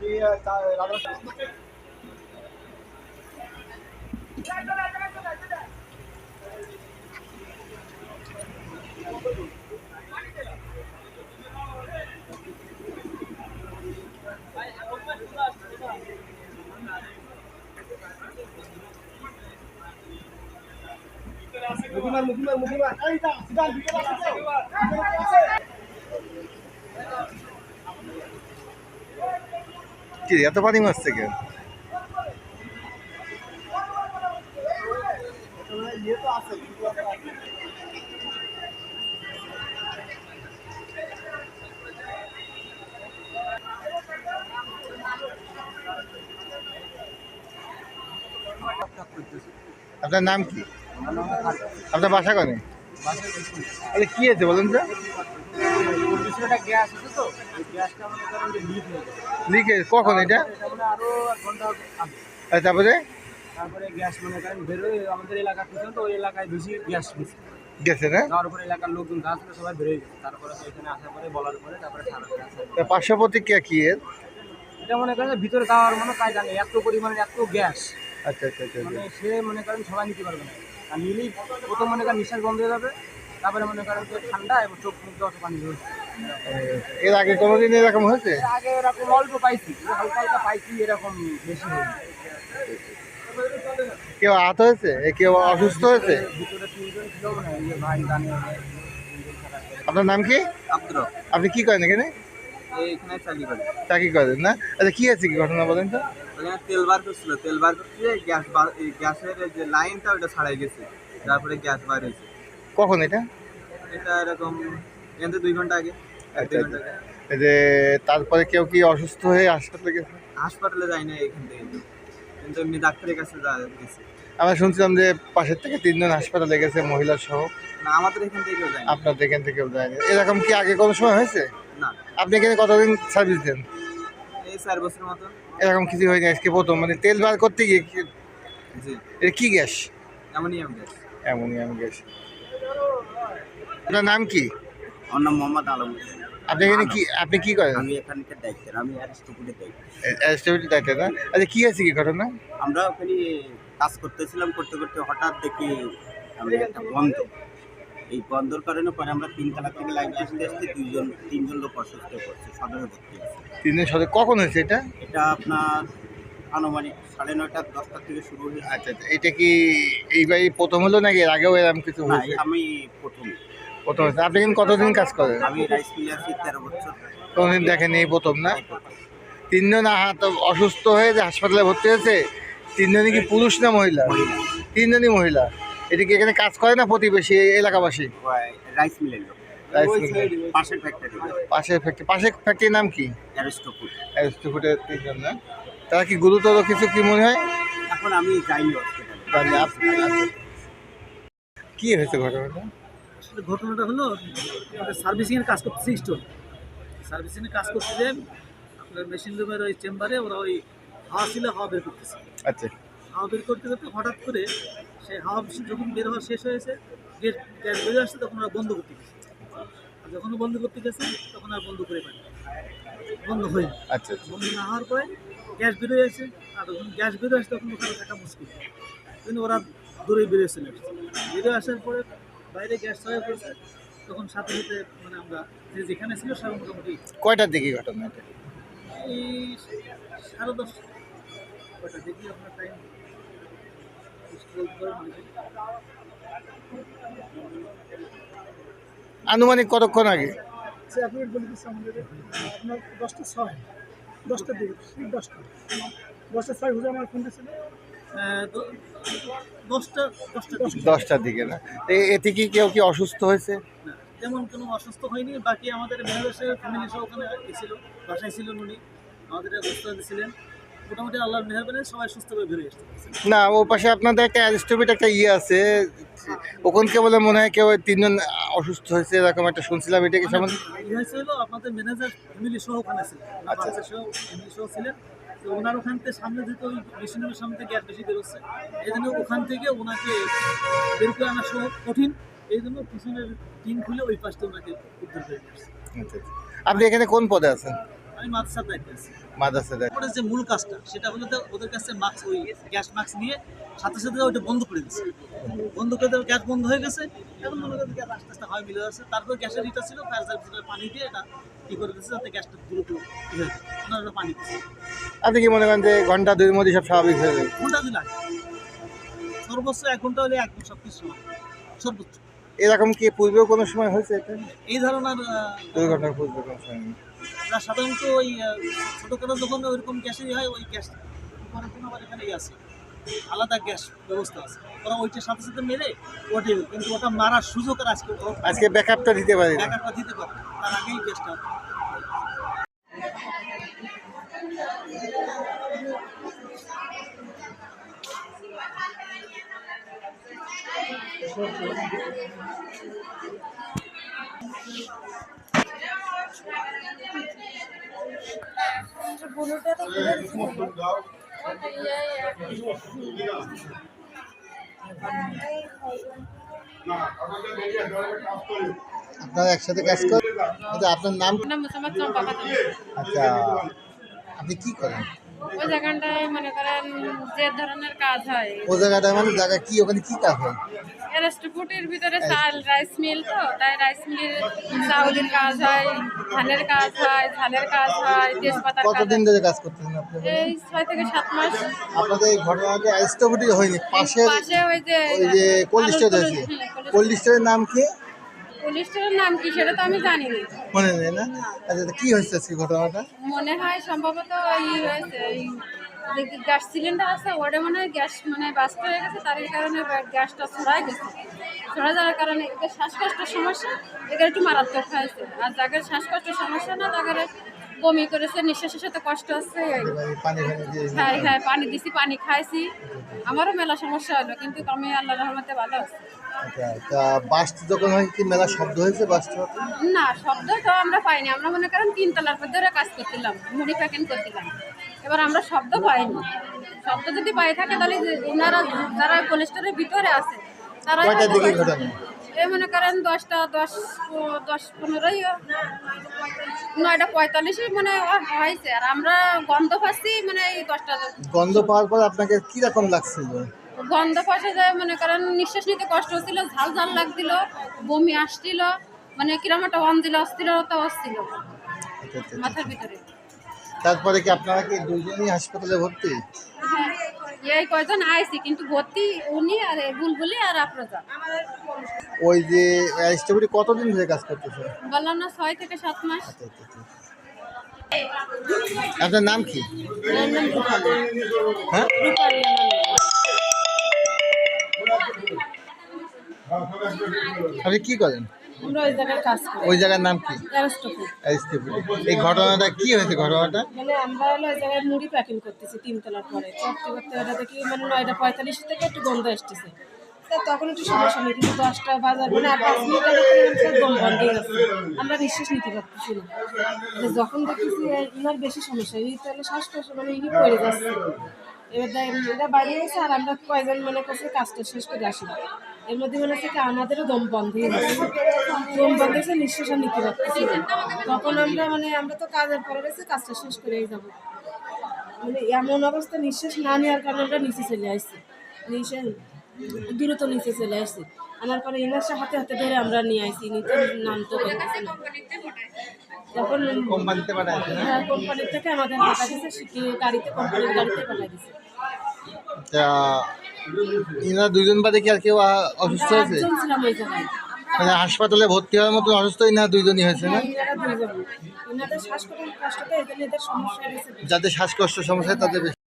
কি এত পানি মারছে কেন? আপনার নাম কি? আপনার বাসা কোনে? আরে কি আছে বলেন তো? লিকেজ কখন এটা? তারপরে তারপরে গ্যাস মনে করেন বেরোয় আমাদের এলাকা পর্যন্ত, ওই এলাকায় বেশি গ্যাস গেছে না? যাওয়ার পরে এলাকার লোকজন যা ছিল সবাই বেরোয় গেছে। তারপরে এখানে আসার পরে বলার পরে তারপরে পার্শ্ব প্রতিক্রিয়া কি এর? এটা মনে করেন ভিতরে যাওয়ার মনে কায়দা নেই, এত পরিমাণে এত গ্যাস। আচ্ছা আচ্ছা আচ্ছা মানে সে মনে করেন সবাই নিতে পারবে না, আর নিলেই প্রথম মনে করেন নিঃশ্বাস বন্ধ হয়ে যাবে, তারপরে মনে করেন যে ঠান্ডা এবং চোখ মুখ দেওয়া পানি হয়েছে। এর আগে কোনোদিন এরকম হয়েছে? আগে এরকম অল্প পাইছি, হালকা হালকা পাইছি, এরকম বেশি হয়নি। কেউ আহত হয়েছে? কেউ অসুস্থ হয়েছে? ভিতরে তিনজন ছিল না, এই যে ভাই জানে। আপনার নাম কি? আব্দুর রব। আপনি কি করেন এখানে? এইখানে চাকরি করি। চাকরি করেন না? আচ্ছা কি আছে, কি ঘটনা বলেন তো? ওখানে তেল বার করছিল, তেল বার করতে গ্যাসের যে লাইনটা ওটা ছাড়াই গেছে, তারপরে গ্যাস বার হয়েছে। কখন এটা? এটা এরকম এখান 2 ঘন্টা আগে। আচ্ছা আচ্ছা। এই যে তারপরে কেউ কি অসুস্থ হয়ে হাসপাতালে গেছে? হাসপাতালে যাই না এখান থেকে, কিন্তু এমনি ডাক্তারের কাছে গেছে। আমরা শুনছিলাম যে পাশের থেকে 3 জন হাসপাতালে গেছে, মহিলা সহ। না, আমাদের এখান থেকে কেউ যায় না। আপনাদের এখান থেকে কেউ যায়নি? এরকম কি আগে কোনো সময় হয়েছে? না। আপনি এখানে কতদিন সার্ভিস দেন? এই 4 বছরের মতো। এরকম কিছু হয়নি আজকে প্রথম? মানে তেল বার করতে গিয়ে জি। এটা কি gas? Ammonium gas. Ammonium gas. আপনার নাম কি? আমার নাম মোহাম্মদ আলম। আপনি এখানে কি, আপনি কি করেন? আমি এখানকার দায়িত্বের, আমি অ্যারিস্টোপুরের দায়িত্ব। অ্যাস্ট্রোবিটি দায়িত্ব না? আচ্ছা কি আছে, কি ঘটনা? আমরা ওখানে কাজ করতেছিলাম, করতে করতে হঠাৎ দেখি আমরা একটা বন্ধ, এই বন্ধর কারণে পরে আমরা 3 তলা থেকে লাইনে আসতে 3জন লোক অসুস্থ হয়ে পড়ছে, সদরে ভর্তি হয়েছে। 3 দিন সাথে কখন হয়েছে এটা? এটা আপনার আনুমানিক 9:30 10টার থেকে শুরু হয়েছে। আচ্ছা আচ্ছা। এটা কি এইবারই প্রথম হলো নাকি এর আগেও এরকম কিছু না, হয়েছে? আমি প্রথম। প্রথম হয়েছে। আপনি কিন্তু কতদিন কাজ করেন? আমি রাইস মিলে আছি 13 বছর। কোনোদিন দেখেন এই প্রথম না? 3 জন আহত অসুস্থ হয়ে যে হাসপাতালে ভর্তি হয়েছে, 3জনই কি পুরুষ না মহিলা? 3জনই মহিলা। এটা কি এখানে কাজ করে না প্রতিবেশী এলাকাবাসী? রাইস মিলের লোক। Rice mill. পাশের ফ্যাক্টরি। পাশের ফ্যাক্টরির নাম কি? অ্যারিস্টোপুর। অ্যারিস্টোফুটের 3জন না? তারা কি গুরুতর কিছু কি মনে হয়? এখন আমি যাইনি হসপিটালে। কি হয়েছে ঘটনাটা? আসলে ঘটনাটা হলো, আমাদের সার্ভিসিংয়ের কাজ করতেছে, স্টোর সার্ভিসিংয়ের কাজ করতে যে আপনার মেশিন রুমের ওই চেম্বারে ওরা ওই হাওয়া ছিল, হাওয়া বের করতেছে। আচ্ছা হাওয়া বের করতে করতে হঠাৎ করে সেই হাওয়া যখন বের হওয়া শেষ হয়েছে, গ্যাস বেরিয়ে আসছে, তখন ওরা বন্ধ করতে গেছে। আর যখন বন্ধ করতে গেছে তখন আর বন্ধ করে পারে, বন্ধ হয়নি। আচ্ছা আচ্ছা। বন্ধ না হওয়ার পরে গ্যাস বেরোয় আসছে, আর যখন গ্যাস বেরোয় আসছে তখন ওখানে থাকা মুশকিল, কিন্তু ওরা দূরে বেরিয়ে চলে আসছে। বেরিয়ে আসার পরে বাইরে গ্যাস হয়ে পড়ছে, তখন সাথে সাথে মানে আমরা যেখানে ছিল সব মোটামুটি কয়টার দিকে ঘটনা এটা? এই 10:30 কয়টা দেখি আপনার টাইম আনুমানিক কতক্ষণ আগে? আপনি বলে দিচ্ছি আমাদের আপনার 10:06, 10টার দিকে, ঠিক 10:06 হুজুর আমার ফোনটা ছিল 10টার দিকে না? এতে কি কেউ কি অসুস্থ হয়েছে? না, তেমন কোনো অসুস্থ হয়নি। বাকি আমাদের ম্যানেজার ফ্যামিলি সহ ওখানে ছিল, বাসায় ছিলেন উনি, আমাদের অবস্থা ছিলেন। মোটামুটি আল্লাহর মেহেরবানি সবাই সুস্থভাবে বেরিয়ে আসতে পারছে। না, ও পাশে আপনাদের একটা অ্যারিস্টোপিট একটা ইয়ে আছে, ওখানকে বলে মনে হয় কেউ 3জন অসুস্থ হয়েছে এরকম একটা শুনছিলাম। এটা কি সম্বন্ধে ইয়ে হয়েছে হলো আপনাদের ম্যানেজার ফ্যামিলি সহ ওখানে ছিলেন, বাচ্চা সহ ফ্যামিলি সহ ছিলেন। তো ওনার ওখান থেকে সামনে যেহেতু ওই মেশিনের সামনে থেকে গ্যাস বেশি বেরোচ্ছে, এই জন্য ওখান থেকে ওনাকে বের করে আনা সহ কঠিন, এই জন্য পিছনের টিন খুলে ওই পাশটা ওনাকে উদ্ধার করে নিয়ে আসছে। আচ্ছা, আচ্ছা। আপনি এখানে কোন পদে আছেন? আমি মাদ্রাসার দায়িত্বে আছি। মাদ্রাসাতে? তারপরে যে মূল কাজটা সেটা হলো তো ওদের কাছে মাস্ক, ওই গ্যাস মাস্ক নিয়ে সাথে সাথে ওইটা বন্ধ করে দিচ্ছে। বন্ধ করে দেওয়ার গ্যাস বন্ধ হয়ে গেছে। এখন মনে করেন গ্যাস আস্তে আস্তে হয় মিলে যাচ্ছে। তারপর গ্যাসের ইটা ছিল, ফায়ার সার্ভিসের পানি দিয়ে এটা কি করে দিচ্ছে যাতে গ্যাসটা দ্রুত ই হয়ে যায়। ওনারা পানি দিচ্ছে। আপনি কি মনে করেন যে ঘন্টা দুইয়ের মধ্যে সব স্বাভাবিক হয়ে যাবে? ঘন্টা 2 লাগে, সর্বোচ্চ 1 ঘন্টা হলে একদম সব কিছু সমান, সর্বোচ্চ। এরকম কি পূর্বেও কোনো সময় হয়েছে এটা? এই ধরনের 2 ঘন্টার পূর্বে কোনো সময় নেই। সাধারণত ওই ছোটোখাটো যখন ওইরকম গ্যাসেরই হয়, ওই গ্যাস করার জন্য আমার এখানেই আছে, আলাদা গ্যাস ব্যবস্থা আছে। ওরা ওইটার সাথে সাথে মেরে ওঠে, কিন্তু ওটা মারার সুযোগ আর আজকে ব্যাকআপটা দিতে পারি না। ব্যাকআপটা দিতে পারে, তার আগেই গ্যাসটা। আপনারা একসাথে কাজ করেন? আচ্ছা, আপনার নাম? নাম মোসাম্মদ চম্পা খাতুন। আচ্ছা, আপনি কি করেন ওই জায়গাটায় মনে করেন যে ধরনের কাজ হয়, ও জায়গাটা? মানে জায়গা কি, ওখানে কি কাজ হয়? রেস্টুরেন্টের ভিতরে চাল রাইস মিল, তো তাই রাইস মিলের চাউলের কাজ হয়, ধানের কাজ হয়, ঝালের কাজ হয়, তেজপাতার কাজ কতদিন হয়। ধরে কাজ করতেছেন আপনি? এই 6 থেকে 7 মাস। আপনাদের এই ঘটনাটা আইস্টোভুটি হয়নি, পাশে পাশে ওই যে কোল্ড স্টোর আছে। কোল্ড স্টোরের নাম কি? পুলিশের নাম কি সেটা তো আমি জানি না, মনে নেই না? আচ্ছা, কি হয়েছে আজকে ঘটনাটা? মনে হয় সম্ভবত ওই হয়েছে, এই যে গ্যাস সিলিন্ডার আছে ওটা মনে হয় গ্যাস মানে বাস্ট হয়ে গেছে, তার এই কারণে গ্যাসটা ছড়াই গেছে। ছড়া যাওয়ার কারণে এদের শ্বাসকষ্টের সমস্যা, এদের একটু মারাত্মক হয়েছে। আর যাদের শ্বাসকষ্টের সমস্যা না, তাদের বমি করেছে, নিঃশ্বাসের সাথে কষ্ট হচ্ছে। পানি ফানি দিয়ে? হ্যাঁ হ্যাঁ, পানি দিছি, পানি খাইছি। আমারও মেলা সমস্যা হলো, কিন্তু আমি আল্লাহর রহমতে ভালো আছি। আচ্ছা, তা বাস্ট যখন হয় কি মেলা শব্দ হয়েছে বাস্ট? না, শব্দ তো আমরা পাইনি। আমরা মনে করেন 3 তলার পর ধরে কাজ করছিলাম, মুড়ি প্যাকেট করছিলাম। এবার আমরা শব্দ পাইনি। শব্দ যদি পাই থাকে তাহলে ওনারা যারা কোলেস্টোরের ভিতরে আছে তারা কয়টার দিকে ঘটনা? এই মনে করেন 10টা 10-15 9:45 মানে হয়েছে। আর আমরা গন্ধ পাচ্ছি মানে এই 10টা। গন্ধ পাওয়ার পর আপনাকে কি রকম লাগছিল? গন্ধ পাশে যায় মনে করেন নিঃশ্বাস নিতে কষ্ট হচ্ছিল, ঝাল ঝাল লাগছিল, বমি আসছিল, মানে কিরম একটা অঞ্জিল অস্থিরতা হচ্ছিল আচ্ছা, আচ্ছা, মাথার ভিতরে। তারপরে কি আপনারা কি দুজনই হাসপাতালে ভর্তি? হ্যাঁ, এই কয়জন আইছি, কিন্তু ভর্তি উনি আর বুলবুলি আর আফরোজা। ওই যে আইস্টোভুটি কতদিন ধরে কাজ করতেছে? বললাম না 6 থেকে 7 মাস। আচ্ছা, আচ্ছা, আচ্ছা। আপনার নাম কি? আমার নাম রূপালী। হ্যাঁ, রূপালী আমার নাম। আপনি কি করেন? আমরা ওই জায়গায় কাজ করি, ওই জায়গার নাম কি? অ্যারেস্টোফুড। আইস্টোভুটি। এই ঘটনাটা কি হয়েছে ঘটনাটা? মানে আমরা হলো ওই জায়গায় মুড়ি প্যাকিং করতেছি 3 তলার পরে। করতে করতে ওটা দেখি মানে 9:45 থেকে একটু গন্ধ আসতেছে। তা তখন একটু সমস্যা নেই, কিন্তু 10টা বাজার মানে 5 মিনিট আগে থেকে মানুষের দম বন্ধ হয়ে যাচ্ছে। আমরা নিঃশ্বাস নিতে পারতেছি না। যখন দেখতেছি ইনার বেশি সমস্যা, এই তাহলে শ্বাসকষ্ট মানে ইনি পড়ে যাচ্ছে। এবার এটা বাইরে গেছে, আর আমরা কয়েকজন মনে করছি কাজটা শেষ করে আসি। এর মধ্যে মনে হচ্ছে কি আমাদেরও দম বন্ধ হয়ে যাচ্ছে। দম বন্ধ হয়েছে, নিঃশ্বাস আর নিতে পারতেছি না। তখন আমরা তো কাজের পরে রয়েছে, কাজটা শেষ করেই যাবো। মানে এমন অবস্থা, নিঃশ্বাস না নেওয়ার কারণে আমরা নিচে চলে আসছি, নিঃশ্বাস দ্রুত নিচে চলে আসছি। আনার পরে ইনার হাতে হাতে ধরে আমরা নিয়ে আসছি, নিচে নামতে পারতেছি না। তখন কোম্পানিতে পাঠাইছে না? হ্যাঁ, কোম্পানির থেকে আমাদের পাঠা দিচ্ছে, গাড়িতে, কোম্পানির গাড়িতে পাঠা দিচ্ছে। তা ইনারা দুজন বাদে কি আর কেউ অসুস্থ হয়েছে? 8 জন ছিলাম ওই জায়গায়। মানে হাসপাতালে ভর্তি হওয়ার মতো অসুস্থ ইনারা দুইজনই হয়েছে না? এনারা 2 জন। এনাদের শ্বাসকষ্টের কষ্টটা এদের সমস্যা হয়েছে। যাদের শ্বাসকষ্ট সমস্যা তাদের বেশি।